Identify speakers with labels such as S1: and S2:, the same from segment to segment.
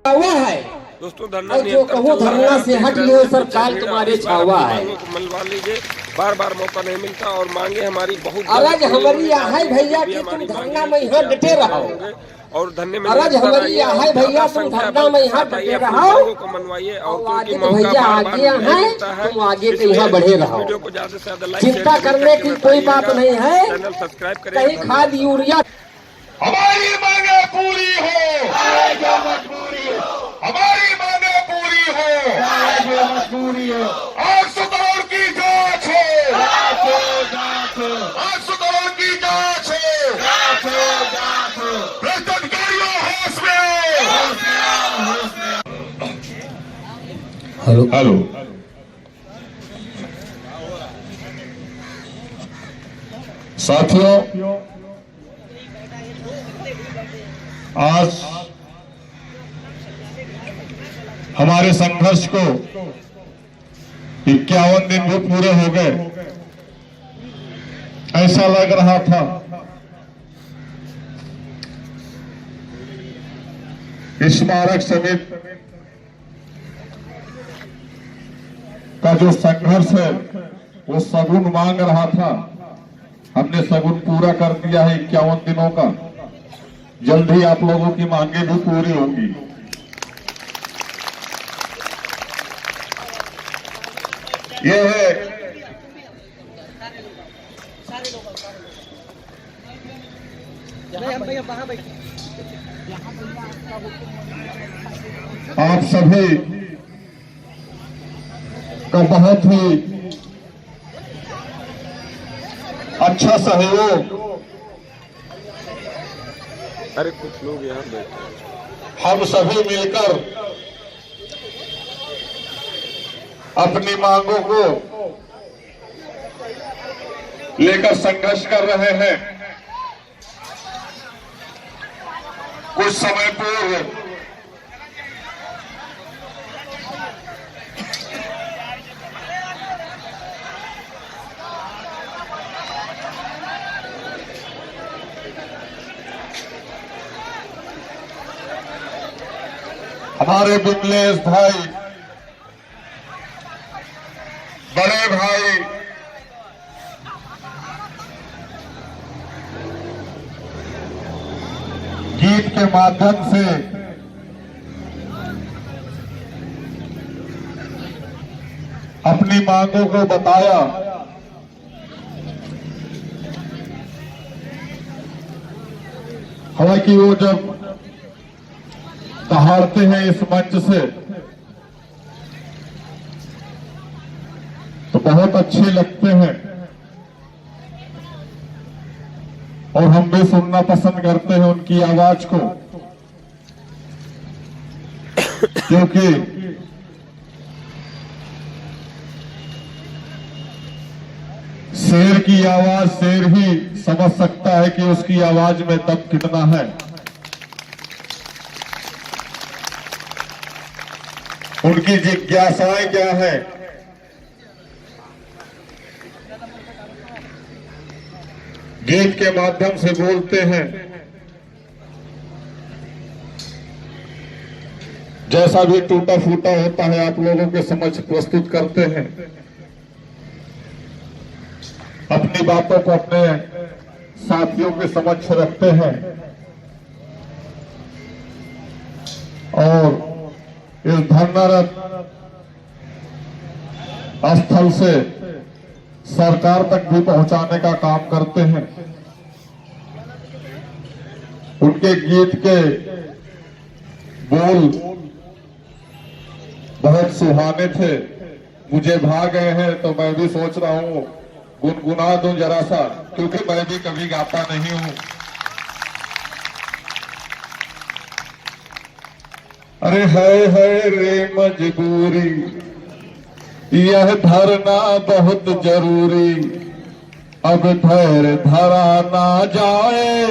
S1: हुआ है
S2: दोस्तों धरना
S1: और जो कहो धरना से हट लो सरकार तुम्हारे छावा है।
S2: मनवा लीजिए, बार बार मौका नहीं मिलता और मांगे हमारी बहुत
S1: अरज हमारी है भैया कि तुम धरना में यहाँ डटे रहो।
S2: और धन्य
S1: अरज हमारी है भैया तुम धरना में यहाँ डटे रहो
S2: को मनवाइए
S1: और
S2: और
S1: आगे तो भैया आगे हैं तुम आगे के यहाँ बढ़े रहो।
S2: वीडियो को ज्यादा से ज्यादा लाइक
S1: चिंता करने की कोई बात नहीं है।
S2: चैनल सब्सक्राइब करें।
S1: कहीं खाद यूरिया
S3: हमारी मांगे पूरी हो, हमारी मांगे पूरी हो। 800 करोड़ की जांच हो, 800 करोड़ की जांच हो। भ्रष्ट अधिकारियों होश में। हेलो साथियों, आज हमारे संघर्ष को 51 दिन भी पूरे हो गए। ऐसा लग रहा था स्मारक समिति का जो संघर्ष है वो सगुन मांग रहा था। हमने सगुन पूरा कर दिया है 51 दिनों का। जल्द ही आप लोगों की मांगे भी पूरी होगी। ये है आप सभी का बहुत ही अच्छा सहयोग।
S2: अरे कुछ लोग यहाँ बैठे,
S3: हम सभी मिलकर अपनी मांगों को लेकर संघर्ष कर रहे हैं। कुछ समय पूर्व हमारे विमलेश भाई, बड़े भाई गीत के माध्यम से अपनी मांगों को बताया। हालांकि वो जब दहाड़ते हैं इस मंच से तो बहुत अच्छे लगते हैं और हम भी सुनना पसंद करते हैं उनकी आवाज को, क्योंकि शेर की आवाज शेर ही समझ सकता है कि उसकी आवाज में दम कितना है। उनकी जिज्ञासाएं क्या है, गीत के माध्यम से बोलते हैं। जैसा भी टूटा फूटा होता है आप लोगों के समक्ष प्रस्तुत करते हैं। अपनी बातों को अपने साथियों के समक्ष रखते हैं और इस धरनारत स्थल से सरकार तक भी पहुंचाने का काम करते हैं। उनके गीत के बोल बहुत सुहाने थे, मुझे भा गए हैं तो मैं भी सोच रहा हूं गुनगुना दूं जरा सा, क्योंकि मैं भी कभी गाता नहीं हूं। अरे है रे मजबूरी, यह धरना बहुत जरूरी, अब धैर्य धरा ना जाए,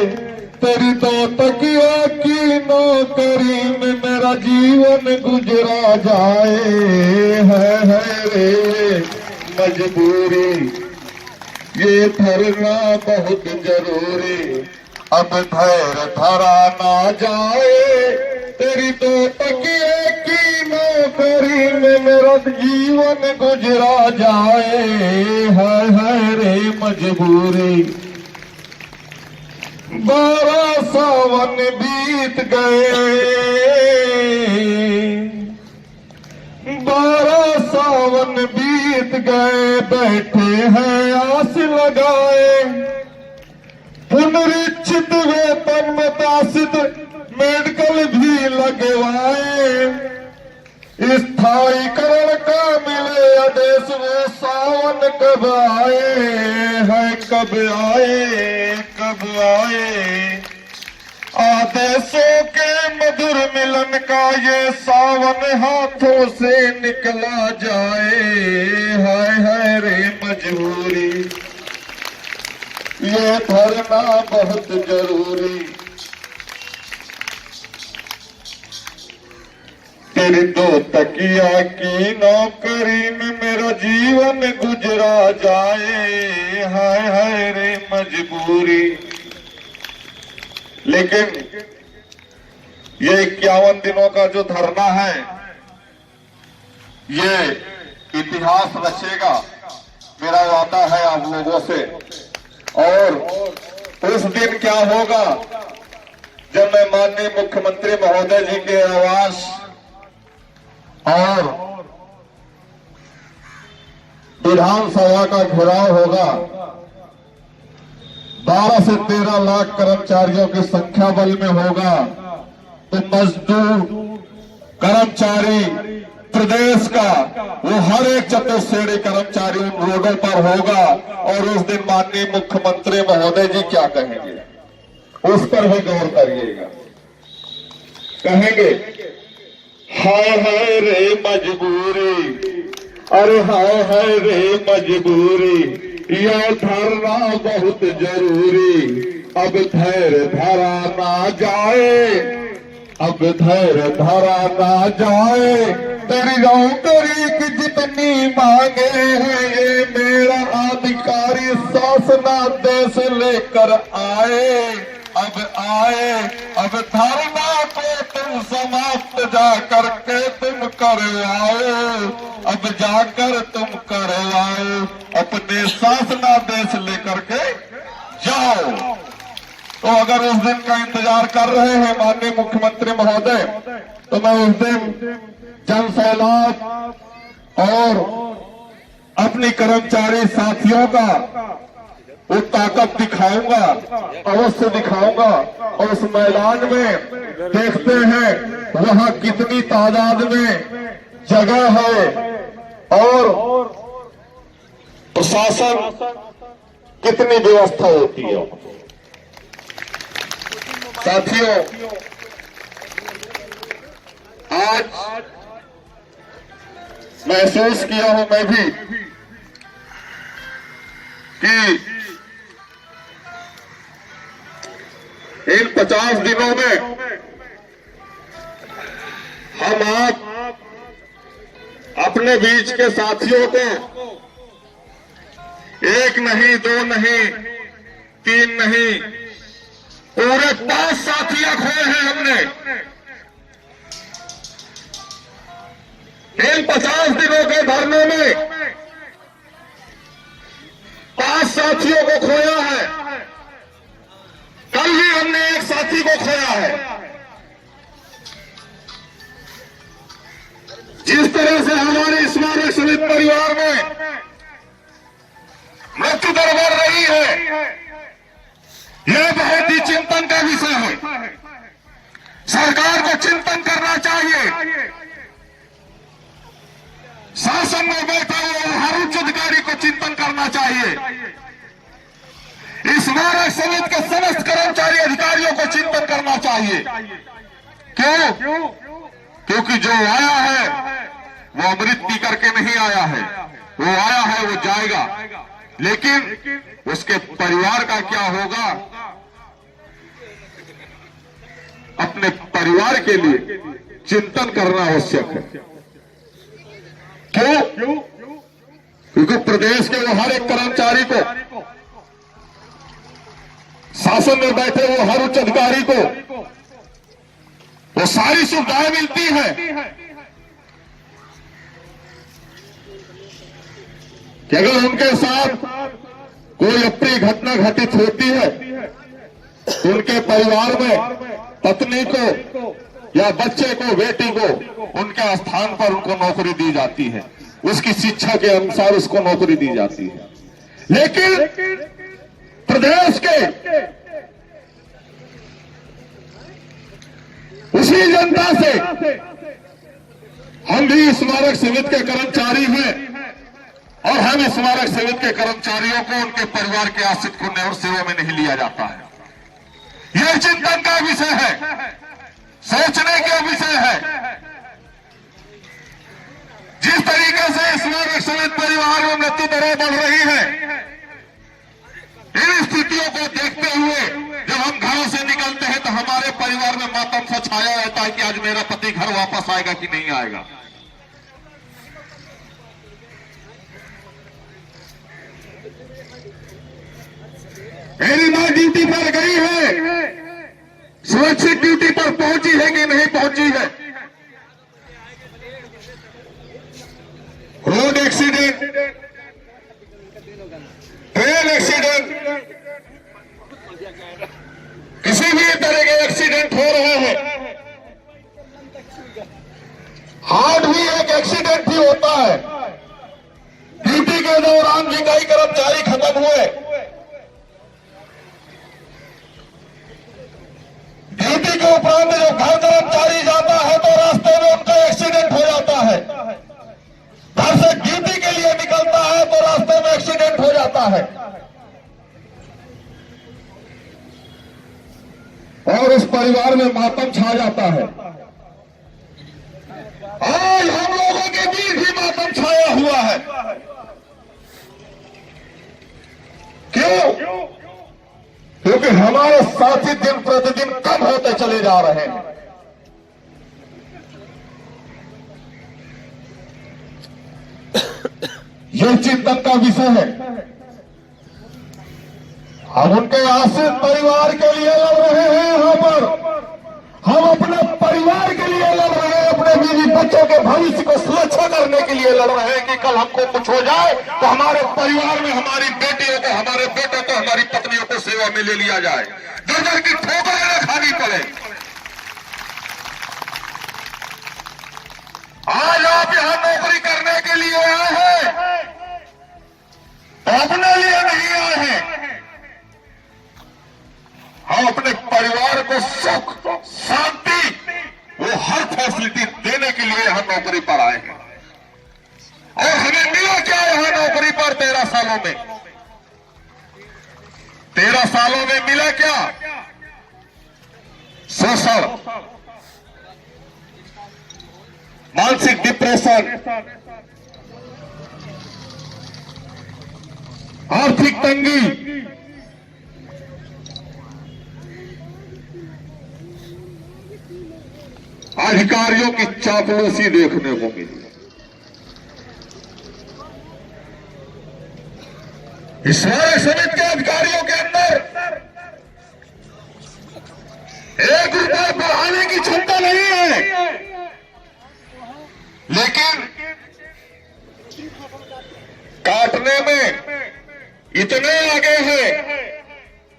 S3: तेरी तो तकिया की नौकरी में मेरा जीवन गुजरा जाए। है रे मजबूरी, ये धरना बहुत जरूरी, अब धैर्य धरा ना जाए, तेरी दो तकिए की नौकरी में मेरा जीवन गुजरा जाए, है रे मजबूरी। 12 सावन बीत गए, 12 सावन बीत गए, बैठे हैं आस लगाए। पुनरीक्षित वेतन मुतासित मेडिकल भी लगवाए। स्थायीकरण का मिले आदेश, वो सावन कब आए, है कब आए, कब आए। आदेशों के मधुर मिलन का ये सावन हाथों से निकला जाए, है रे मजबूरी। ये धरना बहुत जरूरी। तेरी दो तकिया की नौकरी में मेरा जीवन गुजरा जाए, है रे मजबूरी। लेकिन ये 51 दिनों का जो धरना है, ये इतिहास रचेगा, मेरा वादा है आप लोगों से। और उस दिन क्या होगा जब मैं माननीय मुख्यमंत्री महोदय जी के आवास और विधानसभा का घेराव होगा। 12 से 13 लाख कर्मचारियों की संख्या बल में होगा, तो मजदूर कर्मचारी प्रदेश का वो हर एक चतुर्श्रेणी कर्मचारी उन रोडों पर होगा। और उस दिन माननीय मुख्यमंत्री महोदय जी क्या कहेंगे, उस पर भी गौर करिएगा। कहेंगे हाय रे मजबूरी, अरे हाय रे मजबूरी, यह धरना बहुत जरूरी। अब धैर्य धरा ना जाए, अब धैर्य धरा ना जाए। तेरी नौकरी की जितनी मांगे हैं, ये मेरा अधिकारी शासनादेश लेकर आए। अब आए, अब धरना को तुम समाप्त जा करके तुम करवाओ, अब जाकर तुम करवाओ, अपने शासनादेश लेकर के जाओ। तो अगर उस दिन का इंतजार कर रहे हैं माननीय मुख्यमंत्री महोदय, तो मैं उस दिन जन सैलाब और अपनी कर्मचारी साथियों का वो ताकत दिखाऊंगा, अवश्य दिखाऊंगा। और उस मैदान में देखते हैं वहां कितनी तादाद में जगह है और प्रशासन कितनी व्यवस्था होती है। साथियों, आज महसूस किया हूं मैं भी कि इन 50 दिनों में हम आप अपने बीच के साथियों को एक नहीं, 2 नहीं, 3 नहीं, पूरे 5 साथियां खोए हैं हमने। इन 50 दिनों के धरने में 5 साथियों को खोया है। कल ही हमने एक साथी को खोया है। जिस तरह से हमारे स्मारक समिति परिवार में मृत्यु दर बढ़ रही है, यह बहुत ही चिंतन का विषय है। सरकार को चिंतन करना चाहिए। शासन में बैठा हुआ हर उच्च अधिकारी को चिंतन करना चाहिए। इस स्मारक समिति के समस्त कर्मचारी अधिकारियों को चिंतन करना चाहिए। क्यों? क्योंकि जो आया है वो अमृत पी करके नहीं आया है, वो आया है वो जाएगा। लेकिन उसके परिवार का क्या होगा, अपने परिवार के लिए चिंतन करना आवश्यक है। क्यों? क्योंकि प्रदेश के वो हर एक कर्मचारी को, शासन में बैठे वो हर उच्च अधिकारी को वो सारी सुविधाएं मिलती हैं कि अगर उनके साथ कोई अप्रिय घटना घटित होती है तो उनके परिवार में पत्नी को या बच्चे को, बेटी को उनके स्थान पर उनको नौकरी दी जाती है, उसकी शिक्षा के अनुसार उसको नौकरी दी जाती है। लेकिन प्रदेश के उसी जनता से हम भी स्मारक समिति के कर्मचारी हैं और हम स्मारक समिति के कर्मचारियों को उनके परिवार के आश्रित को न्याय सेवा में नहीं लिया जाता है। यह चिंतन का विषय है, सोचने का विषय है। जिस तरीके से स्मारक समिति परिवार में मृत्यु दरें बढ़ रही है, इन स्थितियों को देखते हुए जब हम घरों से निकलते हैं तो हमारे परिवार में मातम सा छाया रहता है कि आज मेरा पति घर वापस आएगा कि नहीं आएगा। मेरी मां ड्यूटी पर गई है, सुरक्षित ड्यूटी पर पहुंची है कि नहीं पहुंची है। रोड एक्सीडेंट, ट्रेन एक्सीडेंट, किसी भी तरह के एक्सीडेंट हो रहे हैं। हार्ट भी एक एक्सीडेंट ही होता है। ड्यूटी के दौरान भी कई कर्मचारी खत्म हुए। ड्यूटी के उपरांत जब घर कर्मचारी जाता है तो रास्ते में उनका एक्सीडेंट हो जाता है। घर से ड्यूटी के लिए निकलता है तो रास्ते में एक्सीडेंट हो जाता है और उस परिवार में मातम छा जाता है। आज हम लोगों के बीच भी मातम छाया हुआ है। क्यों? क्योंकि हमारे साथी दिन प्रतिदिन कम होते चले जा रहे हैं। यह चिंतन का विषय है। हम उनके आश्रित परिवार के लिए लड़ रहे हैं। यहाँ पर हम अपने परिवार के लिए लड़ रहे हैं, अपने बीवी बच्चों के भविष्य को सुरक्षा करने के लिए लड़ रहे हैं कि कल हमको कुछ हो जाए तो हमारे परिवार में हमारी बेटियों को, हमारे बेटों को, हमारी पत्नियों को सेवा में ले लिया जाए, दर दर की ठोकरें न खानी पड़े। आज आप यहां नौकरी करने के लिए आए हैं तो अपने लिए नहीं आए हैं। हम अपने परिवार को सुख, शांति, वो हर फैसिलिटी देने के लिए यहां नौकरी पर आए हैं। और हमें मिला क्या यहां नौकरी पर 13 सालों में? 13 सालों में मिला क्या? शोषण, मानसिक डिप्रेशन, आर्थिक तंगी, अधिकारियों की चापलूसी देखने को मिली। स्मारक समिति के अधिकारियों के अंदर 1 रुपया बढ़ाने की क्षमता नहीं है, लेकिन काटने में इतने आगे हैं।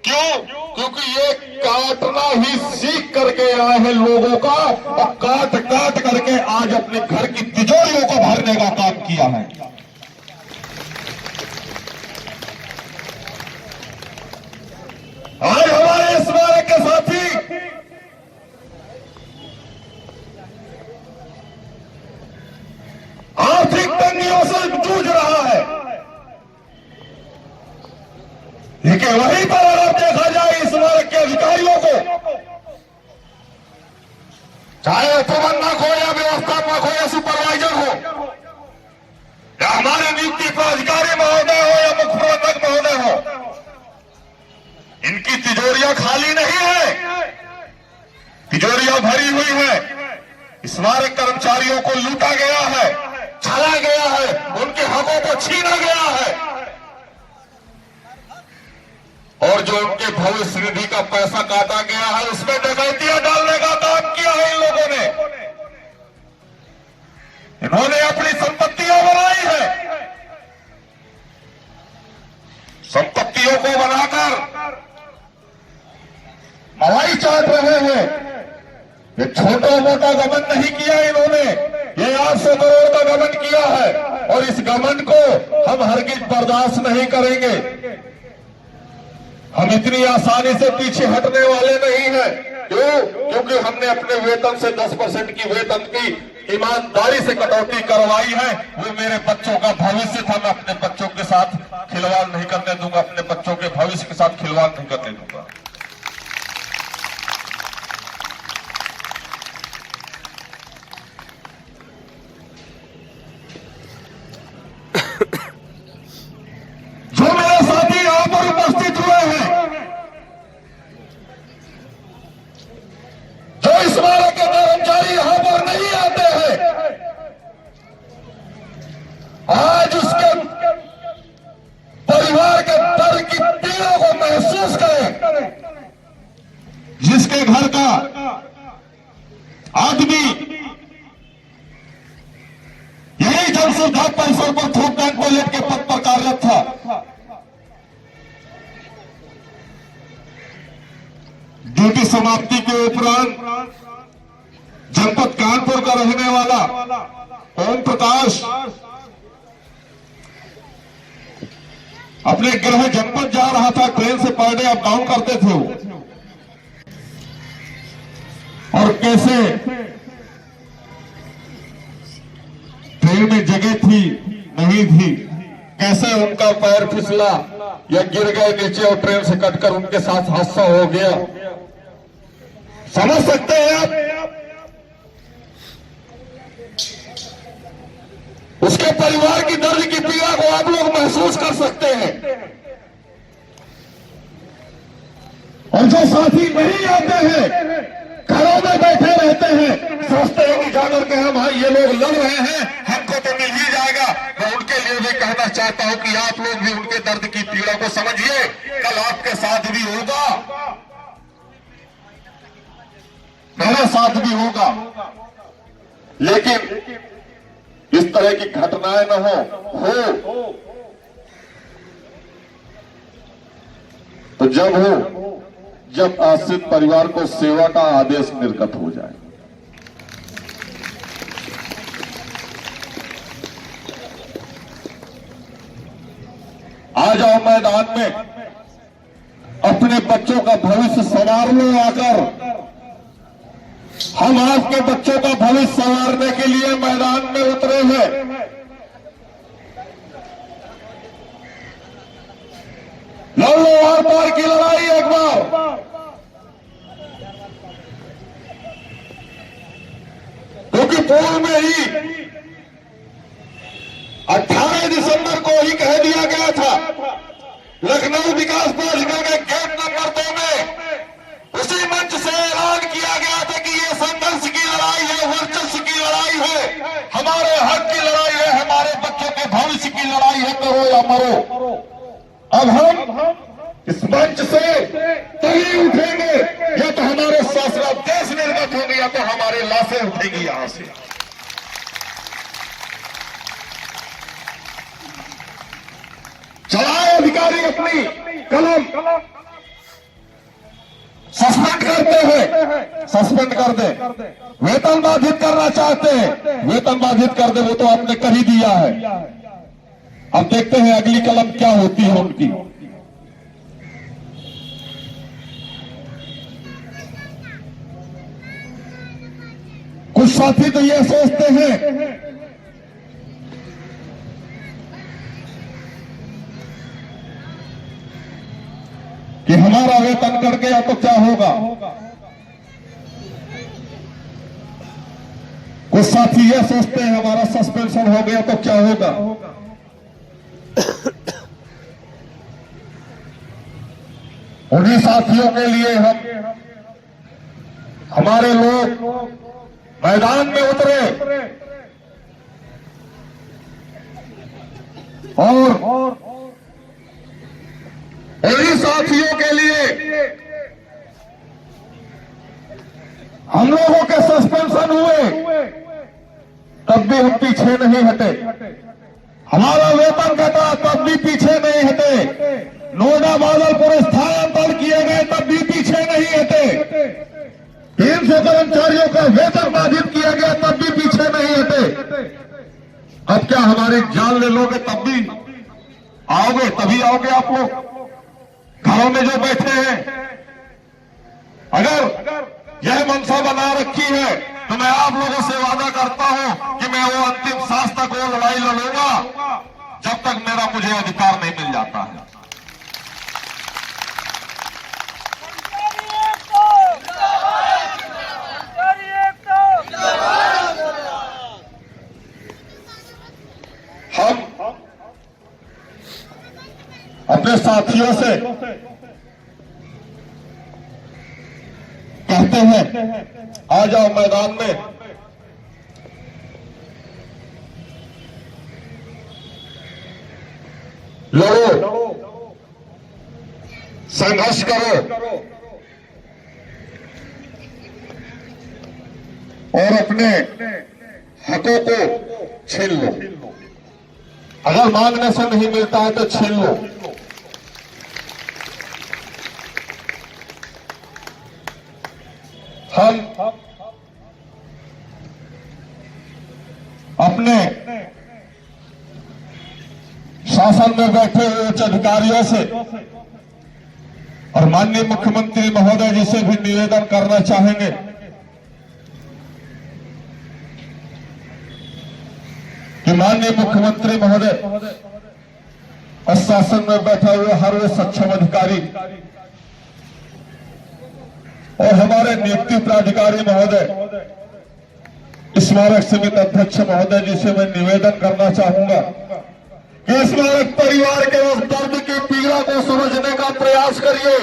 S3: क्यों? क्योंकि ये काटना ही सीख करके आए हैं लोगों का, और काट काट करके आज अपने घर की तिजोरियों को भरने का काम किया है। आज हमारे स्मारक के साथी आर्थिक तंगियों से जूझ रहा है, लेकिन वहीं पर अगर देखा जाए स्मारक के अधिकारियों को, चाहे प्रबंधक हो या व्यवस्थापक हो या सुपरवाइजर हो या हमारे नियुक्ति पदाधिकारी महोदय हो या मुख्य प्रबंधक महोदय हो, इनकी तिजोरियां खाली नहीं है, तिजोरियां भरी हुई है। स्मारक कर्मचारियों को लूटा गया है, छला गया है, उनके हकों को छीना गया है, और जो उनके भविष्य निधि का पैसा काटा गया है उसमें डकैतियां डालने का काम किया है इन लोगों ये छोटा मोटा गबन नहीं किया इन्होंने, ये 800 करोड़ का गबन किया है और इस गबन को हम हरगिज बर्दाश्त नहीं करेंगे। हम इतनी आसानी से पीछे हटने वाले नहीं हैं। क्यों? क्योंकि हमने अपने वेतन से 10% की वेतन की ईमानदारी से कटौती करवाई है। वो मेरे बच्चों का भविष्य था, मैं अपने बच्चों के साथ खिलवाड़ नहीं करने दूंगा, अपने बच्चों के भविष्य के साथ खिलवाड़ नहीं करने दूंगा। जो मेरे साथी यहां पर उपस्थित हुए हैं, जो इस बार के कर्मचारी यहां पर नहीं आते हैं, आज उसके परिवार के दर्द की पीड़ा को महसूस करें। जिसके घर का आदमी यही जन सुविधा परिसर पर थोक बैंक टॉयलेट के पद पर कार्यरत था, ड्यूटी समाप्ति के उपरांत जनपद कानपुर का रहने वाला ओम प्रकाश अपने गृह जनपद जा रहा था, ट्रेन से पर डे अप डाउन करते थे वो, और कैसे ट्रेन में जगह थी नहीं थी, कैसे उनका पैर फिसला या गिर गए नीचे और ट्रेन से कटकर उनके साथ हादसा हो गया। समझ सकते हैं आप? उसके परिवार की दर्द की पीड़ा को आप लोग महसूस कर सकते हैं। और जो साथी नहीं आते हैं, घरों में बैठे रहते हैं, सोचते हैं कि जाकर के हम ये लोग लड़ रहे हैं, हमको तो मिल ही जाएगा। मैं उनके लिए भी कहना चाहता हूं कि आप लोग भी उनके दर्द की पीड़ा को समझिए, कल आपके साथ भी होगा, मेरे साथ भी होगा। लेकिन इस तरह की घटनाएं न हो तो जब आश्रित परिवार को सेवा का आदेश निर्गत हो जाए। आ जाओ मैदान में, अपने बच्चों का भविष्य संवार लो आकर। हम आपके बच्चों का भविष्य संवारने के लिए मैदान में उतरे हैं। लड़ लो आर पार की लड़ाई एक बार, क्योंकि पूर्व में ही 18 दिसंबर को ही कह दिया गया था, लखनऊ विकास परिषद के गेट नंबर 2 में उसी मंच से ऐलान किया गया था कि ये संघर्ष की लड़ाई है, वर्चस्व की लड़ाई है, हमारे हक की लड़ाई है, हमारे बच्चों के भविष्य की लड़ाई है, करो या मरो। अब हम इस मंच से तभी उठेंगे या तो हमारे शासरा देश निर्गत होंगे या तो हमारे लाशें उठेंगी यहां से। चलाए अधिकारी अपनी कलम, सस्पेंड करते हैं, सस्पेंड कर दे। वेतन बाधित करना चाहते हैं, वेतन बाधित कर दे, वो तो आपने कर ही दिया है। अब देखते हैं अगली कलम क्या होती है उनकी। कुछ साथी तो ये सोचते हैं कि हमारा वेतन कट गया तो क्या होगा। कुछ साथी ये सोचते हैं हमारा सस्पेंशन हो गया तो क्या होगा। उन्हीं साथियों के लिए हमारे लोग मैदान में उतरे और उन्हीं साथियों के लिए हम लोगों के सस्पेंशन हुए तब भी हम पीछे नहीं हटे, हमारा वेतन घटा तब भी पीछे नहीं हटे, नोएडा बादलपुर स्थानांतरण किए गए तब भी पीछे नहीं हटे। फिर 300 कर्मचारियों का वेतन बाधित किया गया, तब भी पीछे नहीं हटे। अब क्या हमारी जान ले लोगे? तब भी आओगे? तभी आओगे आप लोग घरों में जो बैठे हैं। अगर यह मनसा बना रखी है तो मैं आप लोगों से वादा करता हूं कि मैं वो अंतिम सांस तक वो लड़ाई लड़ूंगा जब तक मेरा मुझे अधिकार नहीं मिल जाता है। हम अपने साथियों से कहते हैं, आ जाओ मैदान में, लड़ो, संघर्ष करो और अपने हकों को छीन लो। अगर मांगने से नहीं मिलता है तो छीन लो। हम अपने शासन में बैठे हुए उच्च अधिकारियों से और माननीय मुख्यमंत्री महोदय जी से भी निवेदन करना चाहेंगे कि माननीय मुख्यमंत्री महोदय और शासन में बैठा हुए हर वे सक्षम अधिकारी और हमारे नियुक्ति प्राधिकारी महोदय, स्मारक समिति अध्यक्ष महोदय जी से मैं निवेदन करना चाहूंगा कि स्मारक परिवार के उस दर्द की पीड़ा को समझने का प्रयास करिए।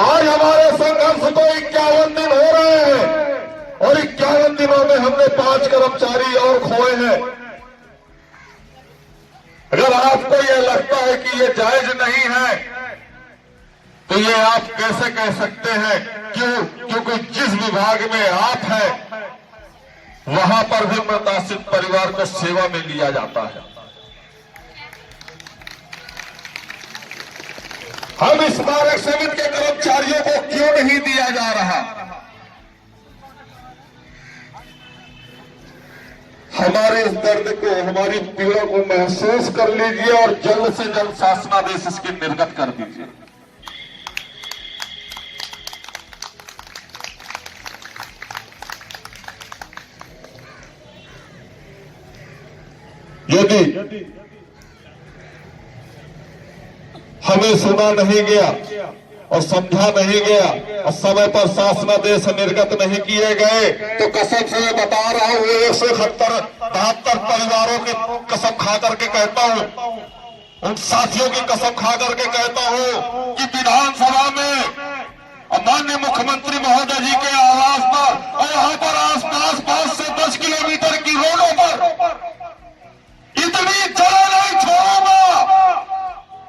S3: आज हमारे संघर्ष को 51 दिन हो रहे हैं और 51 दिनों में हमने 5 कर्मचारी और खोए हैं। अगर आपको यह लगता है कि यह जायज नहीं है तो ये आप कैसे कह सकते हैं? क्योंकि जिस विभाग में आप हैं वहां पर भी मृताश्रित परिवार को सेवा में लिया जाता है। हम स्मारक समिति के कर्मचारियों को क्यों नहीं दिया जा रहा? हमारे इस दर्द को, हमारी पीड़ा को महसूस कर लीजिए और जल्द से जल्द शासनादेश इसकी निर्गत कर दीजिए। यदि हमें सुना नहीं गया और समझा नहीं गया और समय पर शासनादेश निर्गत नहीं किए गए तो कसम से मैं बता रहा हूं, 173 परिवारों की कसम खा करके कहता हूं, उन साथियों की कसम खा करके कहता हूं कि विधानसभा में माननीय मुख्यमंत्री महोदय जी के आवास पर और यहाँ पर आसपास 5 से 10 किलोमीटर की रोडों पर इतनी जगह नहीं छोड़ूंगा,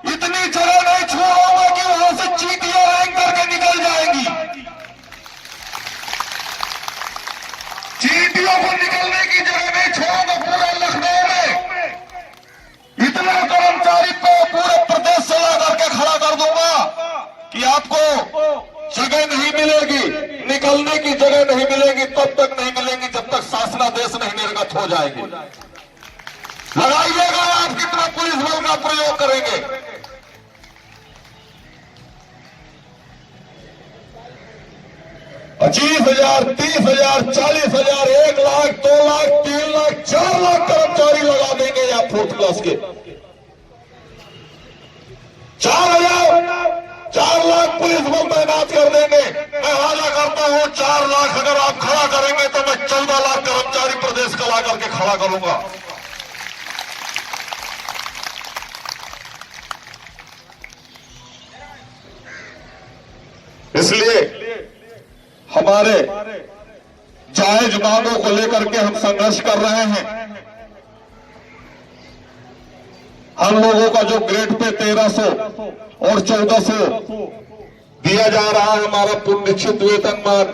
S3: इतनी जगह नहीं छोड़ूंगा कि वहां से चींटियां रैंक करके निकल जाएंगी। चींटियों को निकलने की जगह नहीं छोड़ूंगा पूरे लखनऊ में। इतना कर्मचारी को पूरे प्रदेश से ला करके खड़ा कर दूंगा कि आपको जगह नहीं मिलेगी, निकलने की जगह नहीं मिलेगी, तब तक नहीं मिलेगी जब तक शासनादेश नहीं निर्गत हो जाएगी। लगाइएगा आप कितना पुलिस बल का प्रयोग करेंगे। 25,000, 30,000, 40,000, 1 लाख, 2 लाख, 3 लाख, 4 लाख कर्मचारी लगा देंगे या 4th क्लास के 4 लाख पुलिस बल तैनात कर देंगे। मैं वादा करता हूं 4 लाख अगर आप खड़ा करेंगे तो मैं 14 लाख कर्मचारी प्रदेश का ला करके खड़ा करूंगा। इसलिए हमारे जायज मांगों को लेकर के हम संघर्ष कर रहे हैं। हम लोगों का जो ग्रेड पे 1300 और 1400 दिया जा रहा है, हमारा पुनरीक्षित वेतनमान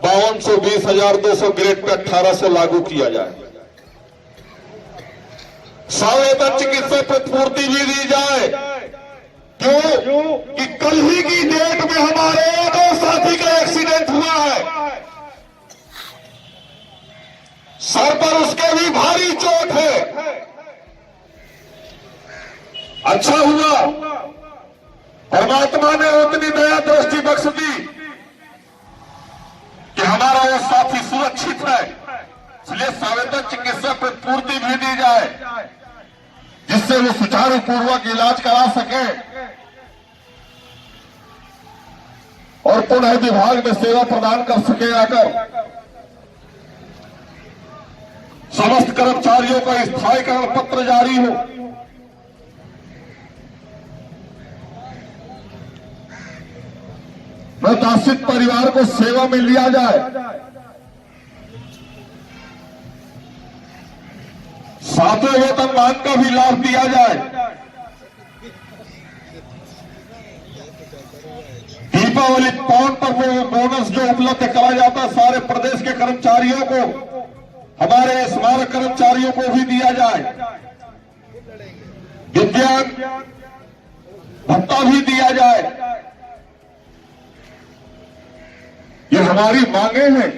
S3: 5200, 20,200 ग्रेड पे 1800 लागू किया जाए। सवेतन चिकित्सा प्रतिपूर्ति भी दी जाए क्यों कि कल ही की डेट में हमारे दो साथी का एक्सीडेंट हुआ है, सर पर उसके भी भारी चोट है। अच्छा हुआ परमात्मा ने उतनी दया दृष्टि बख्श दी कि हमारा वो साथी सुरक्षित है, इसलिए संवेदन चिकित्सा प्रतिपूर्ति भी दी जाए जिससे वो सुचारू पूर्वक इलाज करा सके और पुनः विभाग में सेवा प्रदान कर सके। आकर समस्त कर्मचारियों का स्थायीकरण पत्र जारी हो। प्रताड़ित परिवार को सेवा में लिया जाए। सातवें वेतनमान का भी लाभ दिया जाए। दीपावली पावन पर वो बोनस जो उपलब्ध करा जाता है सारे प्रदेश के कर्मचारियों को, हमारे स्मारक कर्मचारियों को भी दिया जाए। दिव्यांग भत्ता भी दिया जाए। ये हमारी मांगे हैं,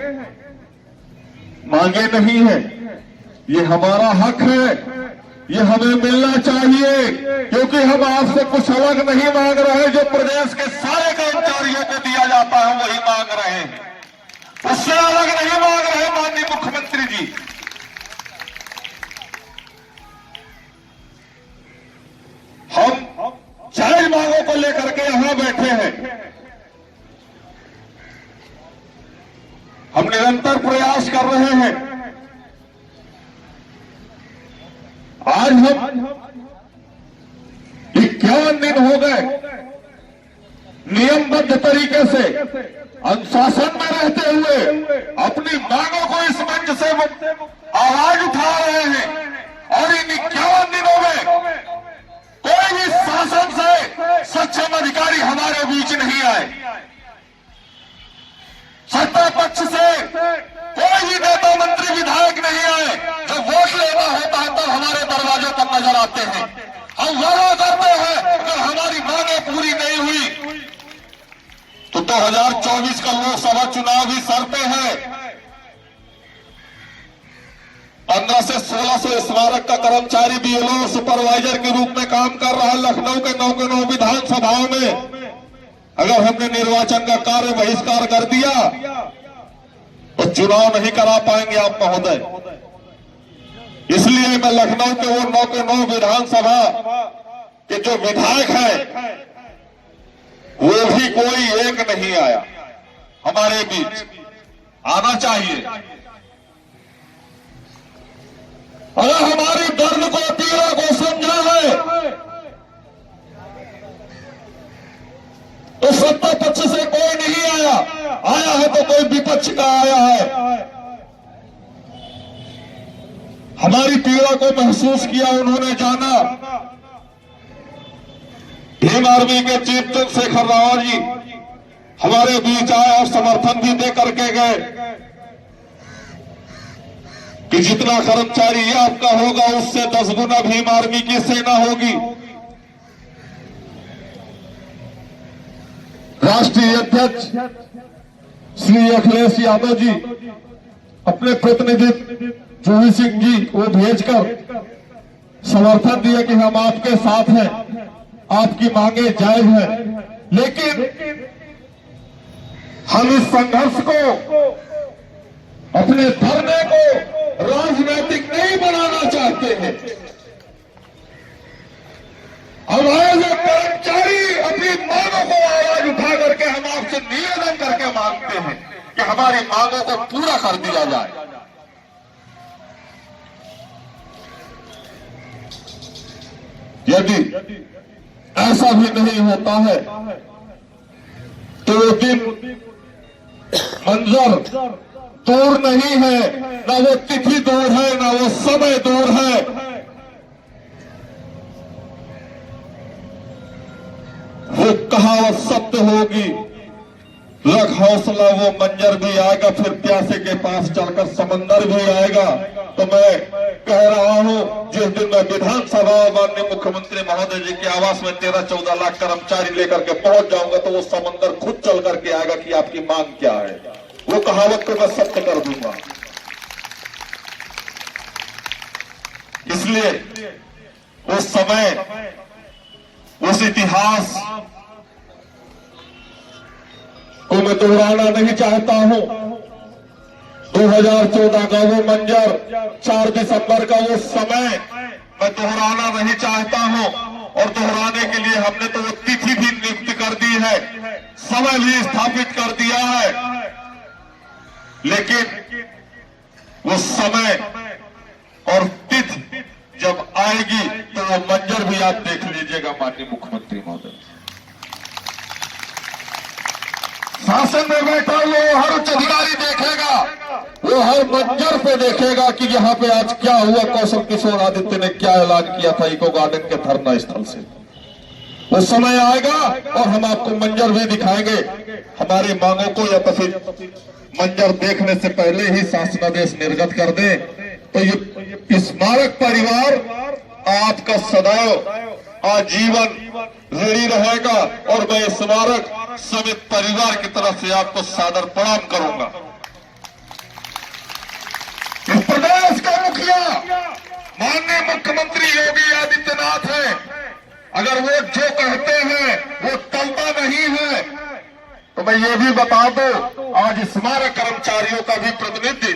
S3: मांगे नहीं है, ये हमारा हक है, ये हमें मिलना चाहिए, क्योंकि हम आपसे कुछ अलग नहीं मांग रहे। जो प्रदेश के सारे कर्मचारियों को दिया जाता है वही मांग रहे हैं, उससे अलग नहीं मांग रहे। माननीय मुख्यमंत्री जी, हम जायज मांगों को लेकर के यहां बैठे हैं। हम निरंतर प्रयास कर रहे हैं। आज हम 51 दिन हो गए नियमबद्ध तरीके से अनुशासन में रहते हुए अपनी मांगों को इस मंच से आवाज उठा रहे हैं, और इन 51 दिनों में कोई भी शासन से सक्षम अधिकारी हमारे बीच नहीं आए। सत्ता पक्ष से कोई भी नेता मंत्री विधायक नहीं आए। जो वोट लेना होता है तब हमारे दरवाजे पर नजर आते हैं। हम वादा करते हैं अगर हमारी मांगें पूरी नहीं हुई तो 2024 का लोकसभा चुनाव भी सर पे है। 15 से 1600 स्मारक का कर्मचारी बीएलओ सुपरवाइजर के रूप में काम कर रहा है लखनऊ के 9 के 9 विधानसभाओं में। अगर हमने निर्वाचन का कार्य बहिष्कार कर दिया तो चुनाव नहीं करा पाएंगे आप महोदय। इसलिए मैं लखनऊ के वो 9 के 9 विधानसभा के जो विधायक हैं वो भी कोई एक नहीं आया हमारे बीच। आना चाहिए। अगर हमारी दर्द को, पीड़ा को समझा है तो सत्ता पक्ष से कोई नहीं आया, आया है तो कोई विपक्ष का आया है। हमारी पीड़ा को महसूस किया, उन्होंने जाना। भीम आर्मी के चीफ चंद्रशेखर रावत जी हमारे बीच आए और समर्थन भी दे करके गए कि जितना कर्मचारी आपका होगा उससे 10 गुना भीम आर्मी की सेना होगी। राष्ट्रीय अध्यक्ष श्री अखिलेश यादव जी अपने प्रतिनिधि जूही सिंह जी को भेजकर समर्थन दिया कि हम आपके साथ हैं, आपकी मांगे जायज है। लेकिन हम इस संघर्ष को, अपने धरने को राजनीतिक नहीं बनाना चाहते हैं। हमारे जो कर्मचारी अपनी मांगों को आवाज उठा करके हम आपसे निवेदन करके मांगते हैं कि हमारी मांगों को पूरा कर दिया जाए। यदि ऐसा भी नहीं होता है तो वो दिन मंजर दूर नहीं है, ना वो तिथि दूर है, ना वो समय दूर है। वो कहावत सत्य होगी, रख हौसला वो मंजर भी आएगा, फिर प्यासे के पास चलकर समंदर भी आएगा। तो मैं कह रहा हूं, जिस दिन मैं विधानसभा माननीय मुख्यमंत्री महोदय जी के आवास में 13-14 लाख कर्मचारी लेकर के पहुंच जाऊंगा तो वो समंदर खुद चल करके आएगा कि आपकी मांग क्या है। वो कहावत को मैं सत्य कर दूंगा। इसलिए उस समय, उस इतिहास को मैं दोहराना नहीं चाहता हूं। 2014 का वो मंजर, 4 दिसंबर का वो समय मैं दोहराना नहीं चाहता हूं। और दोहराने के लिए हमने तो वो तिथि भी नियुक्त कर दी है, समय भी स्थापित कर दिया है, लेकिन वो समय और तिथि जब आएगी तो वो मंजर भी आप देख लीजिएगा माननीय मुख्यमंत्री महोदय। शासन में बैठा वो हर उच्च अधिकारी देखेगा, वो हर मंजर पे देखेगा कि यहाँ पे आज क्या हुआ। कौशल किशोर आदित्य ने क्या ऐलान किया था इको गार्डन के धरना स्थल से। वो समय आएगा और हम आपको मंजर भी दिखाएंगे। हमारी मांगों को या तो फिर मंजर देखने से पहले ही शासनादेश निर्गत कर दे तो ये स्मारक परिवार आपका सदैव आजीवन ऋणी रहेगा। और मैं स्मारक समेत परिवार की तरफ से आपको सादर प्रणाम करूंगा। इस प्रदेश का मुखिया माननीय मुख्यमंत्री योगी आदित्यनाथ है। अगर वो जो कहते हैं वो टलता नहीं है तो मैं ये भी बता दूं, आज स्मारक कर्मचारियों का भी प्रतिनिधि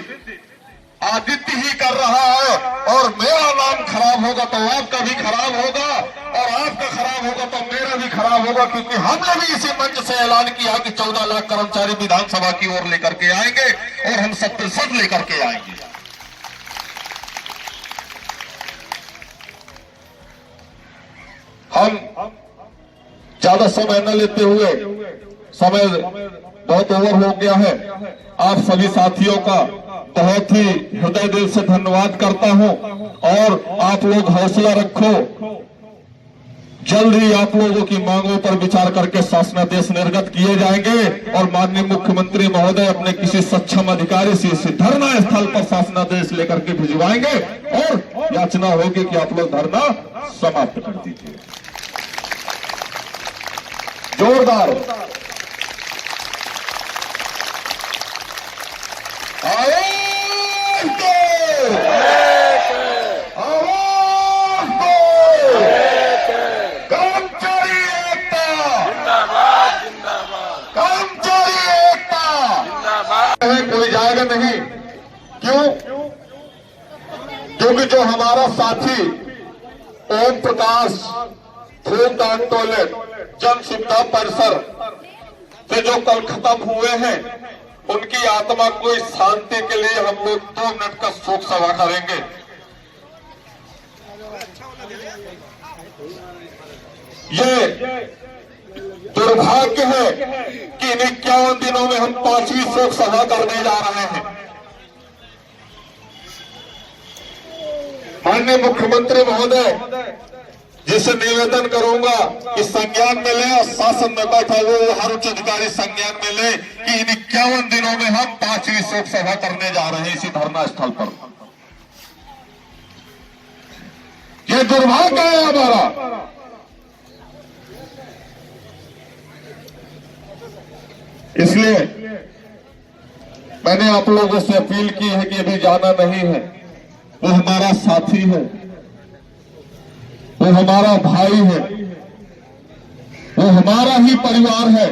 S3: आदित्य ही कर रहा है। और मेरा नाम खराब होगा तो आपका भी खराब होगा, और आपका खराब होगा तो मेरा भी खराब होगा, क्योंकि हमने भी इसी मंच से ऐलान किया कि 14 लाख कर्मचारी विधानसभा की ओर लेकर के आएंगे और हम 70% लेकर के आएंगे। हम ज्यादा समय न लेते हुए, समय बहुत ओवर हो गया है, आप सभी साथियों का बहुत ही हृदय दिल से धन्यवाद करता हूं। और आप लोग हौसला रखो, जल्द ही आप लोगों की मांगों पर विचार करके शासनादेश निर्गत किए जाएंगे और माननीय मुख्यमंत्री महोदय अपने किसी सक्षम अधिकारी से इस धरना स्थल पर शासनादेश लेकर के भिजवाएंगे और याचना होगी कि आप लोग धरना समाप्त कर दीजिए। जोरदार आवाज दो, आवाज दो, कर्मचारी एकता
S2: जिंदाबाद, जिंदाबाद,
S3: कर्मचारी एकता
S2: जिंदाबाद।
S3: कोई जाएगा नहीं। क्यों? क्योंकि जो हमारा साथी ओम प्रकाश धूमदान टॉयलेट जन सुविधा परिसर से जो कल खत्म हुए हैं, उनकी आत्मा को इस शांति के लिए हम लोग 2 मिनट का शोक सभा करेंगे। ये दुर्भाग्य है कि इन 51 दिनों में हम 5वीं शोक सभा करने जा रहे हैं। माननीय मुख्यमंत्री महोदय जिसे निवेदन करूंगा कि संज्ञान में ले, और शासन में बैठा वो हर उच्च अधिकारी संज्ञान में ले कि इन 51 दिनों में हम 5वीं शोक सभा करने जा रहे हैं इसी धरना स्थल पर। ये दुर्भाग्य है हमारा। इसलिए मैंने आप लोगों से अपील की है कि अभी जाना नहीं है। वो हमारा साथी है, वो हमारा भाई है, वो हमारा ही परिवार है।